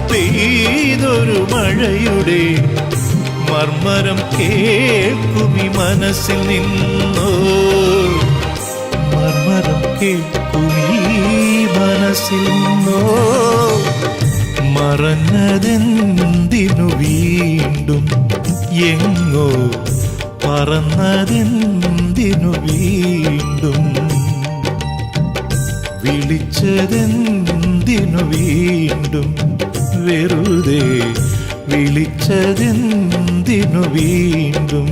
പെയ്തൊരു മഴയുടെ മർമരം കേൾക്കുമി മനസ്സിൽ നിന്നോ മർമരം കേൾക്കുമീ മനസ്സിൽ നിന്നോ മറഞ്ഞതെന്തിനു വീണ്ടും എങ്ങോ പറന്നതെന്തിനു വീണ്ടും വിളിച്ചതെന്തിനു വീണ്ടും വെറുതെ വിളിച്ചതെന്തിനു വീണ്ടും